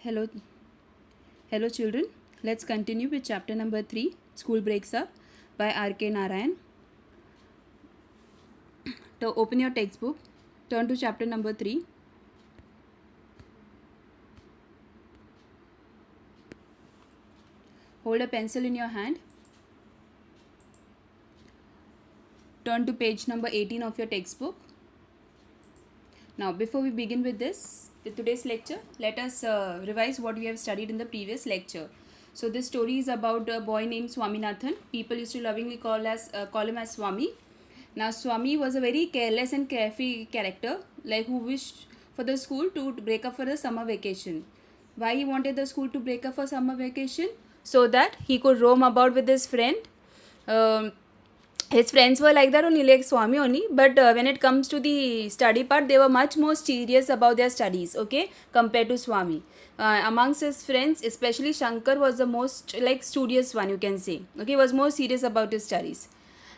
Hello, hello children. Let's continue with chapter number 3, School Breaks Up by R.K. Narayan. So open your textbook, turn to chapter number 3. Hold a pencil in your hand. Turn to page number 18 of your textbook. Now, before we begin with today's lecture, let us revise what we have studied in the previous lecture. So, this story is about a boy named Swaminathan. People used to lovingly call him as Swami. Now, Swami was a very careless and carefree character, like who wished for the school to break up for the summer vacation. Why he wanted the school to break up for summer vacation? So that he could roam about with his friend. His friends were like that only, like Swami only, but when it comes to the study part, they were much more serious about their studies, okay, compared to Swami. Amongst his friends, especially Shankar was the most like studious one, you can say, okay, he was more serious about his studies.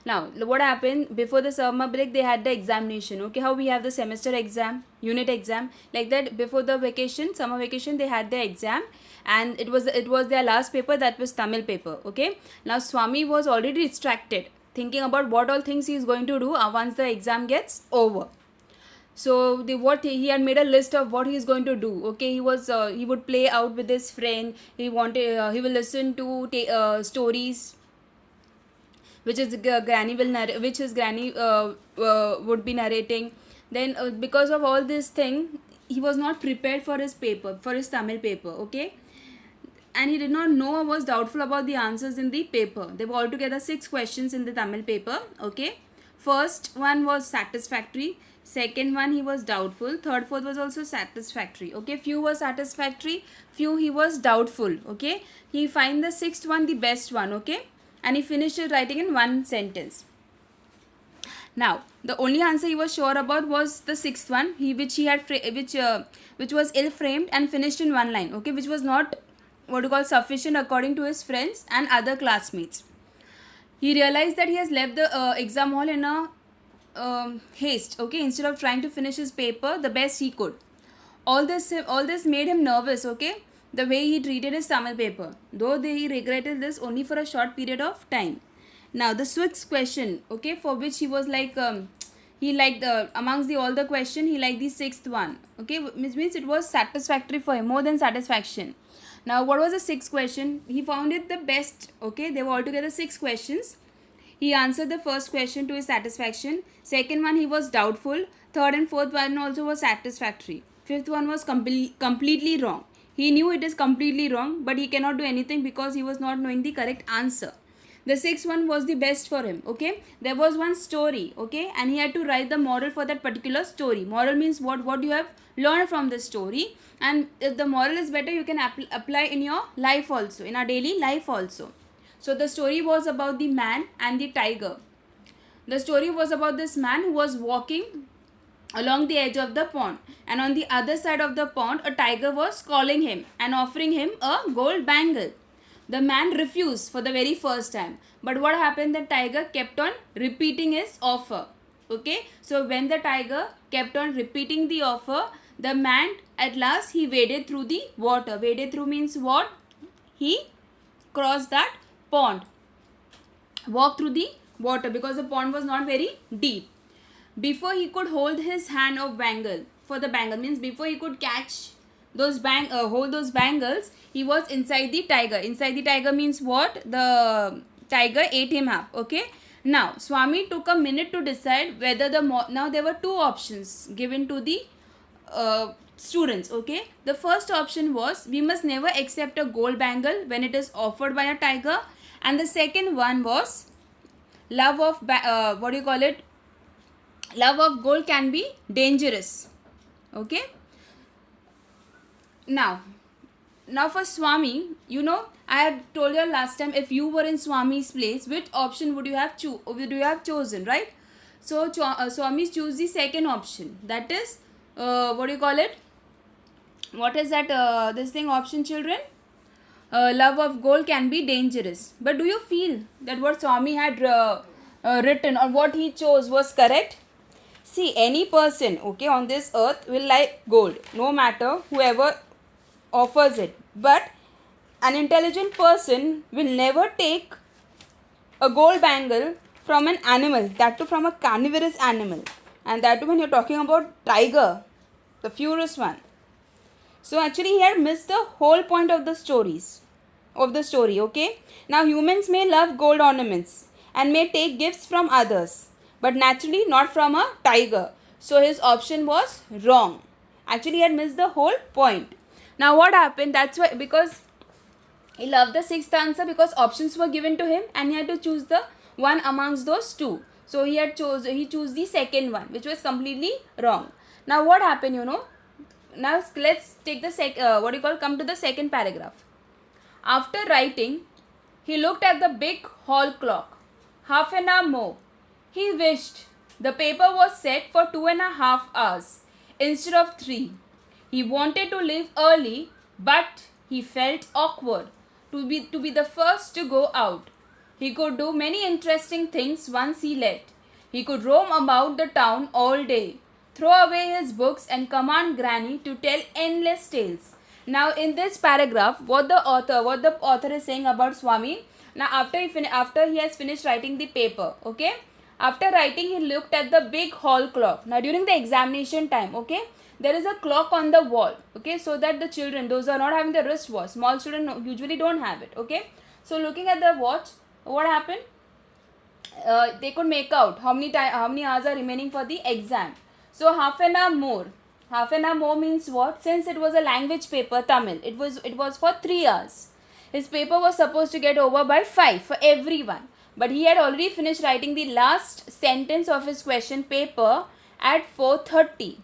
Now, what happened before the summer break? They had the examination, okay, how we have the semester exam, unit exam, like that. Before the vacation, summer vacation, they had the exam, and it was their last paper, that was Tamil paper, okay. Now, Swami was already distracted, thinking about what all things he is going to do once the exam gets over. So he had made a list of what he is going to do. Okay, he would play out with his friend. He will listen to stories which his granny would be narrating. Then because of all this thing, he was not prepared for his Tamil paper. Okay, and he did not know or was doubtful about the answers in the paper. There were altogether 6 questions in the Tamil paper. Okay, first one was satisfactory, second one he was doubtful, third, fourth was also satisfactory. Okay, few were satisfactory, few he was doubtful. Okay, he find the 6th one the best one. Okay, and he finished it writing in one sentence. Now, the only answer he was sure about was the 6th one, which was ill framed and finished in one line. Okay, which was not sufficient according to his friends and other classmates. He realized that he has left the exam hall in a haste. Okay, instead of trying to finish his paper the best he could. All this made him nervous. Okay, the way he treated his Tamil paper. Though he regretted this only for a short period of time. Now the 6th question, okay, for which he was like he liked amongst all the question, he liked the 6th one. Okay, which means it was satisfactory for him, more than satisfaction. Now, what was the 6th question? He found it the best. Okay, there were altogether 6 questions. He answered the first question to his satisfaction. Second one, he was doubtful. Third and fourth one also was satisfactory. Fifth one was completely wrong. He knew it is completely wrong, but he cannot do anything because he was not knowing the correct answer. The 6th one was the best for him. Okay, there was one story. Okay, and he had to write the moral for that particular story. Moral means what you have learned from the story, and if the moral is better, you can apply in your life also, in our daily life also. So the story was about the man and the tiger. The story was about this man who was walking along the edge of the pond, and on the other side of the pond a tiger was calling him and offering him a gold bangle. The man refused for the very first time, but what happened, the tiger kept on repeating his offer. Okay, so when the tiger kept on repeating the offer, the man at last he waded through the water. Waded through means what? He crossed that pond, walked through the water, because the pond was not very deep. Before he could hold his hand of bangle, for the bangle means before he could catch those hold those bangles, he was inside the tiger. Inside the tiger means what? The tiger ate him up. Okay, now Swami took a minute to decide whether now there were 2 options given to the students. Okay, the first option was, we must never accept a gold bangle when it is offered by a tiger, and the second one was, love of love of gold can be dangerous. Okay, now for Swami, I had told you last time, if you were in Swami's place, which option would you have chosen, right? So Swami choose the second option, that is what is that this thing option, children? Love of gold can be dangerous. But do you feel that what Swami had written, or what he chose, was correct? See, any person, okay, on this earth will like gold, no matter whoever offers it. But an intelligent person will never take a gold bangle from an animal, that too from a carnivorous animal, and that too when you're talking about tiger, the furious one. So actually he had missed the whole point of the story, okay? Now humans may love gold ornaments and may take gifts from others, but naturally not from a tiger. So his option was wrong. Actually he had missed the whole point. Now what happened? That's why, because he loved the sixth answer, because options were given to him and he had to choose the one amongst those two. So he chose the second one, which was completely wrong. Now what happened, now let's take the come to the second paragraph. After writing, he looked at the big hall clock. Half an hour more. He wished the paper was set for 2.5 hours instead of 3. He wanted to leave early, but he felt awkward to be the first to go out. He could do many interesting things once he left. He could roam about the town all day, throw away his books and command Granny to tell endless tales. Now in this paragraph, what the author is saying about Swami, now after he has finished writing the paper, okay? After writing, he looked at the big hall clock. Now during the examination time, okay, there is a clock on the wall, okay, so that the children, those who are not having the wristwatch, small children usually don't have it, okay? So looking at the watch, what happened? They could make out how many hours are remaining for the exam. So half an hour more. Half an hour more means what? Since it was a language paper, Tamil, it was for 3 hours. His paper was supposed to get over by 5 for everyone. But he had already finished writing the last sentence of his question paper at 4:30.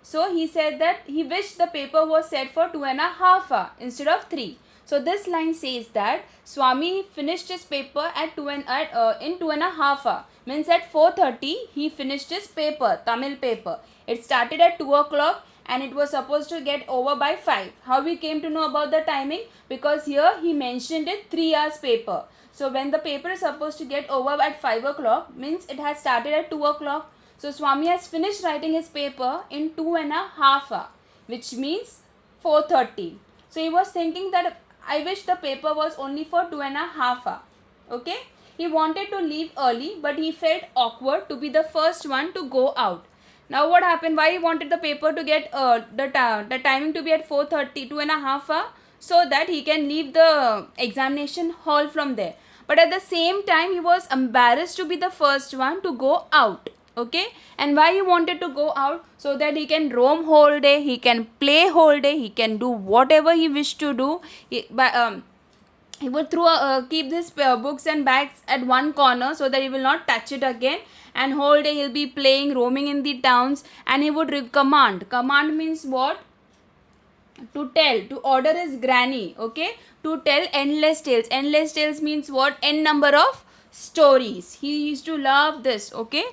So he said that he wished the paper was set for 2.5 hours instead of 3. So this line says that Swami finished his paper in 2.5 hours. Means at 4:30 he finished his paper, Tamil paper. It started at 2 o'clock and it was supposed to get over by 5. How we came to know about the timing? Because here he mentioned it 3 hours paper. So when the paper is supposed to get over at 5 o'clock, means it has started at 2 o'clock. So Swami has finished writing his paper in 2.5 hours, which means 4:30. So he was thinking that I wish the paper was only for 2.5 hours. Okay. He wanted to leave early, but he felt awkward to be the first one to go out. Now what happened? Why he wanted the paper to get the timing to be at 4:30, 2.5 hours, so that he can leave the examination hall from there. But at the same time, he was embarrassed to be the first one to go out. Okay, and why he wanted to go out? So that he can roam whole day, he can play whole day, he can do whatever he wished to do. He would keep his books and bags at one corner so that he will not touch it again, and whole day he'll be playing, roaming in the towns, and he would command means what? To tell, to order his granny, okay, to tell endless tales means what? N number of stories. He used to love this, okay.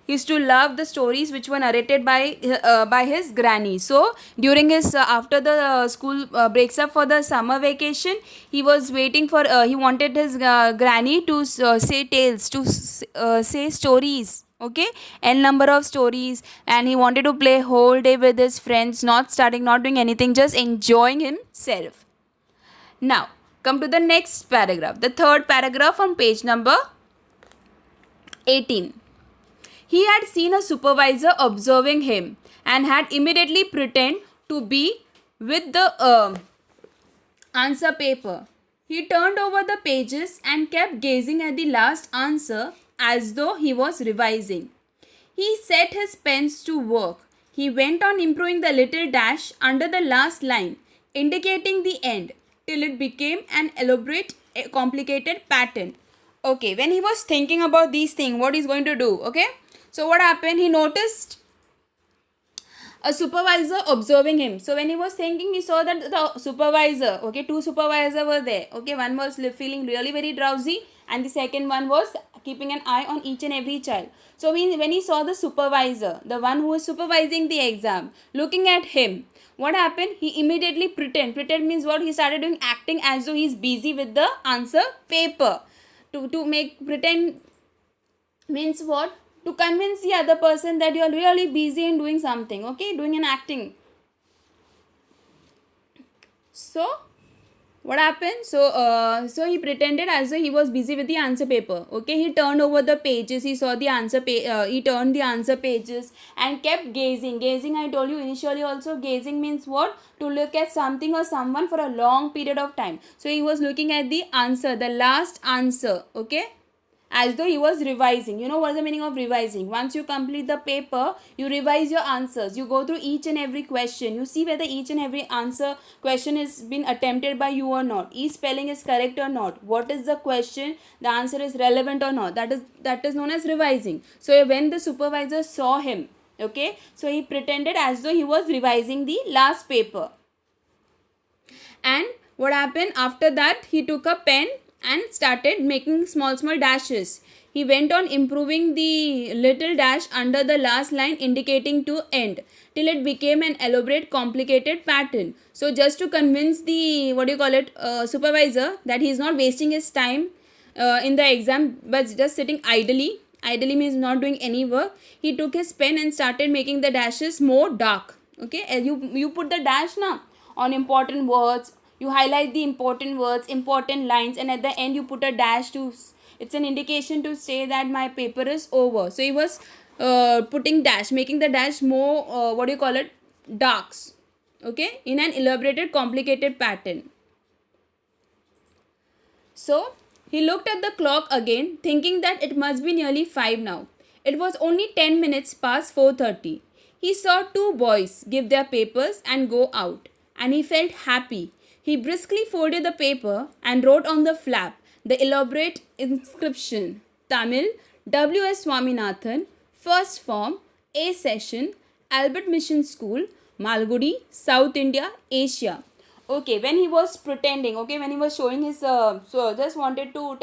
He used to love the stories which were narrated by his granny. So during his after the school breaks up for the summer vacation, he was waiting for he wanted his granny to say tales, to say stories, okay, n number of stories, and he wanted to play whole day with his friends, not doing anything, just enjoying himself. Now come to the next paragraph, the third paragraph on page number 18. He had seen a supervisor observing him and had immediately pretended to be with the answer paper. He turned over the pages and kept gazing at the last answer as though he was revising. He set his pens to work. He went on improving the little dash under the last line, indicating the end, till it became an elaborate, complicated pattern. Okay, when he was thinking about these things, what he's going to do, okay? So what happened? He noticed a supervisor observing him. So when he was thinking, he saw that the supervisor, okay, two supervisors were there. Okay, one was feeling really very drowsy and the second one was keeping an eye on each and every child. So when he saw the supervisor, the one who was supervising the exam, looking at him, what happened? He immediately pretend means what? He started doing acting as though he's busy with the answer paper. To make pretend means what? To convince the other person that you are really busy in doing something, okay, doing an acting. So what happened? So he pretended as though he was busy with the answer paper. Okay, he turned over the pages. He saw the he turned the answer pages and kept gazing. I told you initially also, gazing means what? To look at something or someone for a long period of time. So he was looking at the answer, the last answer. Okay, as though he was revising. You know what is the meaning of revising? Once you complete the paper, you revise your answers. You go through each and every question. You see whether each and every answer question is been attempted by you or not. Each spelling is correct or not. What is the question? The answer is relevant or not. That is known as revising. So when the supervisor saw him, okay, so he pretended as though he was revising the last paper. And what happened after that? He took a pen and started making small dashes. He went on improving the little dash under the last line indicating to end till it became an elaborate complicated pattern. So just to convince the supervisor that he is not wasting his time in the exam but just sitting idly means not doing any work, he took his pen and started making the dashes more dark. Okay, you put the dash now on important words, you highlight the important words, important lines, and at the end you put a dash to, it's an indication to say that my paper is over. So he was putting dash, making the dash more darks, okay, in an elaborated complicated pattern. So he looked at the clock again, thinking that it must be nearly 5 now. It was only 10 minutes past 4:30. He saw two boys give their papers and go out, and he felt happy. He briskly folded the paper and wrote on the flap the elaborate inscription: Tamil, W.S. Swaminathan, First Form, A Session, Albert Mission School, Malgudi, South India, Asia. Okay, when he was pretending, okay, when he was showing his so just wanted to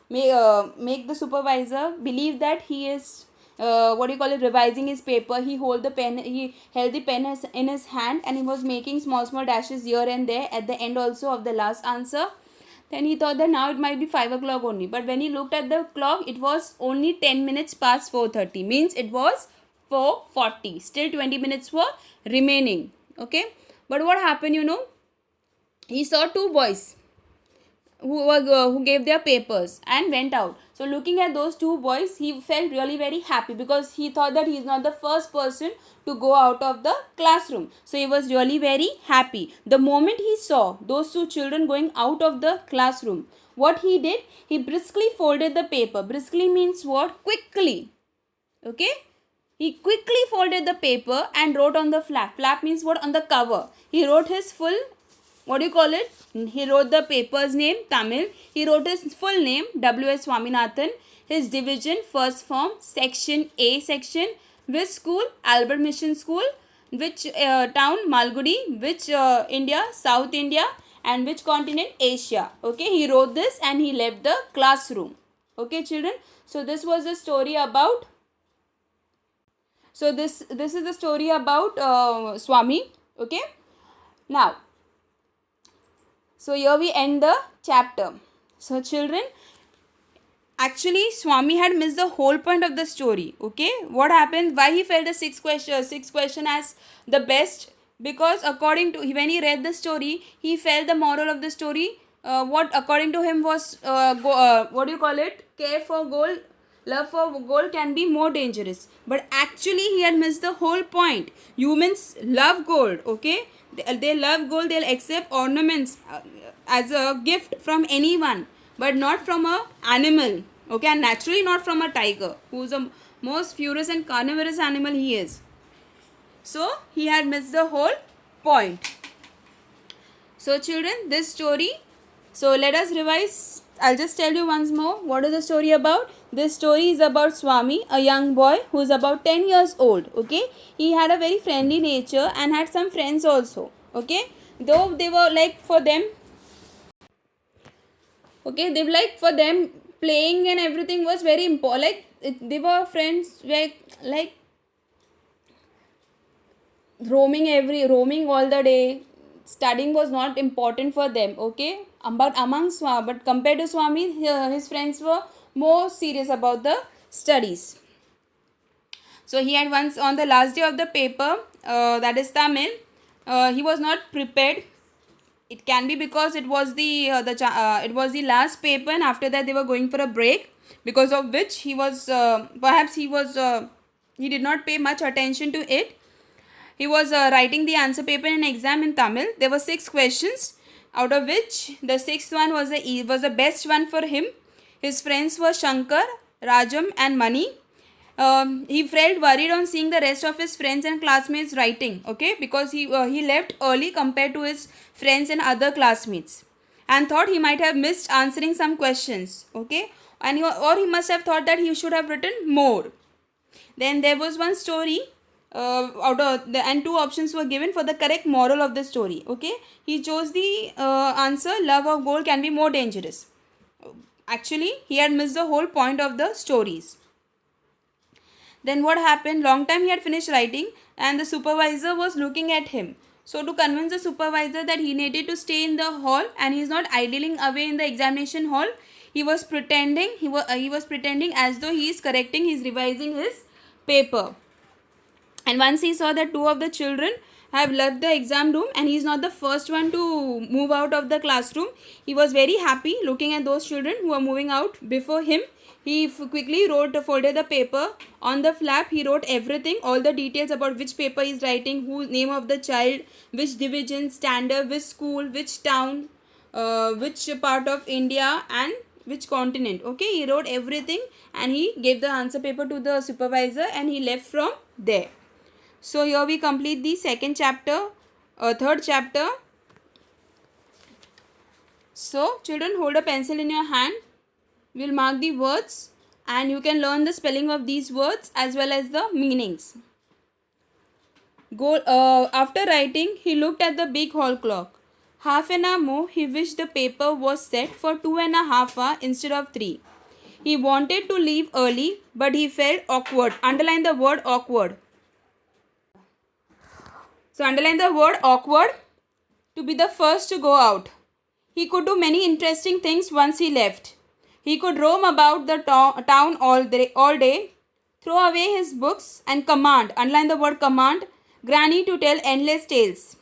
make the supervisor believe that he is revising his paper. He held the pen in his hand, and he was making small dashes here and there at the end also of the last answer. Then he thought that now it might be 5 o'clock only, but when he looked at the clock, it was only 10 minutes past 4:30, means it was 4:40. Still 20 minutes were remaining. Okay, but what happened, he saw two boys who gave their papers and went out. So looking at those two boys, he felt really very happy because he thought that he is not the first person to go out of the classroom. So he was really very happy. The moment he saw those two children going out of the classroom, what he did, he briskly folded the paper. Briskly means what? Quickly. Okay, he quickly folded the paper and wrote on the flap. Flap means what? On the cover. He wrote his full, he wrote the paper's name, Tamil. He wrote his full name, W.S. Swaminathan. His division, First Form, Section A section. Which school? Albert Mission School. Which town? Malgudi. Which India? South India. And which continent? Asia. Okay, he wrote this and he left the classroom. Okay, children. So this was the story about. So this is the story about Swami. Okay. Now, so here we end the chapter. So children, actually Swami had missed the whole point of the story. Okay, what happened? Why he felt the sixth question as the best? Because according to, when he read the story, he felt the moral of the story. What according to him was care for gold, love for gold can be more dangerous. But actually he had missed the whole point. Humans love gold. Okay, they love gold. They'll accept ornaments as a gift from anyone, but not from a animal. Okay, and naturally not from a tiger, who's the most furious and carnivorous animal he is. So he had missed the whole point. So children, this story, so let us revise. I'll just tell you once more what is the story about. This story is about Swami, a young boy who is about 10 years old. Okay, he had a very friendly nature and had some friends also. Okay, though they were like for them, okay, they were like for them playing and everything was very important. Like they were friends, like roaming all the day. Studying was not important for them. Okay, but compared to Swami, his friends were more serious about the studies. So he had once, on the last day of the paper, that is Tamil, he was not prepared. it can be because it was it was the last paper, and after that they were going for a break, because of which he was perhaps he did not pay much attention to it. He was writing the answer paper in an exam in Tamil. There were 6 questions, out of which the sixth one was the best one for him. His friends were Shankar, Rajam, and Mani. He felt worried on seeing the rest of his friends and classmates writing, okay, because he left early compared to his friends and other classmates, and thought he might have missed answering some questions, okay, or he must have thought that he should have written more. Then there was one story, and 2 options were given for the correct moral of the story, okay. He chose the answer, love of gold can be more dangerous. Actually, he had missed the whole point of the stories. Then what happened? Long time he had finished writing, and the supervisor was looking at him. So to convince the supervisor that he needed to stay in the hall and he is not idling away in the examination hall, he was pretending as though he is correcting, he is revising his paper. And once he saw that 2 of the children have left the exam room and he is not the first one to move out of the classroom, he was very happy looking at those children who were moving out before him. He quickly folded the paper. On the flap, he wrote everything, all the details about which paper he is writing, name of the child, which division, standard, which school, which town, which part of India, and which continent. Okay, he wrote everything and he gave the answer paper to the supervisor and he left from there. So here we complete the third chapter. So children, hold a pencil in your hand. We'll mark the words and you can learn the spelling of these words as well as the meanings. After writing, he looked at the big hall clock. Half an hour more, he wished the paper was set for 2.5 hours instead of 3. He wanted to leave early, but he felt awkward. Underline the word awkward. So underline the word awkward, to be the first to go out. He could do many interesting things once he left. He could roam about the town all day, throw away his books and command, underline the word command, Granny to tell endless tales.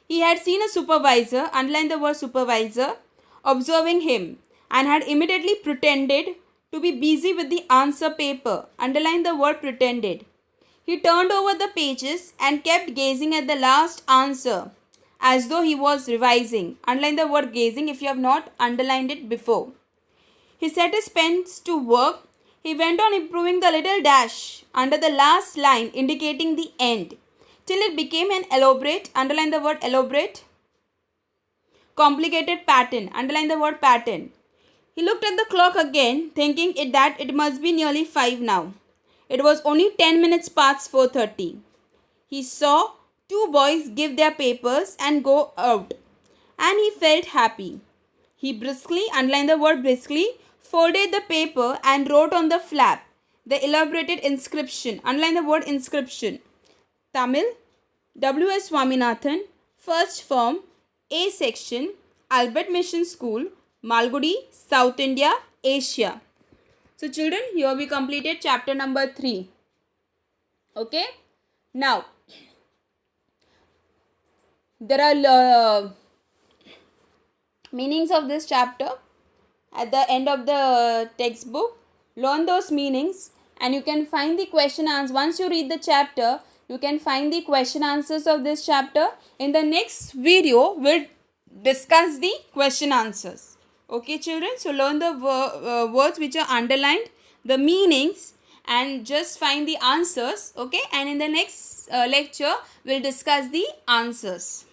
He had seen a supervisor, underline the word supervisor, observing him and had immediately pretended to be busy with the answer paper, underline the word pretended. He turned over the pages and kept gazing at the last answer as though he was revising, underline the word gazing if you have not underlined it before. He set his pens to work. He went on improving the little dash under the last line indicating the end, till it became an elaborate, underline the word elaborate, complicated pattern, underline the word pattern. He looked at the clock again, thinking that it must be nearly 5 now. It was only 10 minutes past 4:30. He saw 2 boys give their papers and go out, and he felt happy. He briskly, underline the word briskly, folded the paper and wrote on the flap the elaborated inscription, underline the word inscription. Tamil, W.S. Swaminathan, First Form, A Section, Albert Mission School, Malgudi, South India, Asia. So children, here we completed chapter number 3. Okay. Now, there are meanings of this chapter at the end of the textbook. Learn those meanings and you can find the question answers. Once you read the chapter, you can find the question answers of this chapter. In the next video, we'll discuss the question answers. Okay children, so learn the words which are underlined, the meanings, and just find the answers. Okay, and in the next lecture, we'll discuss the answers.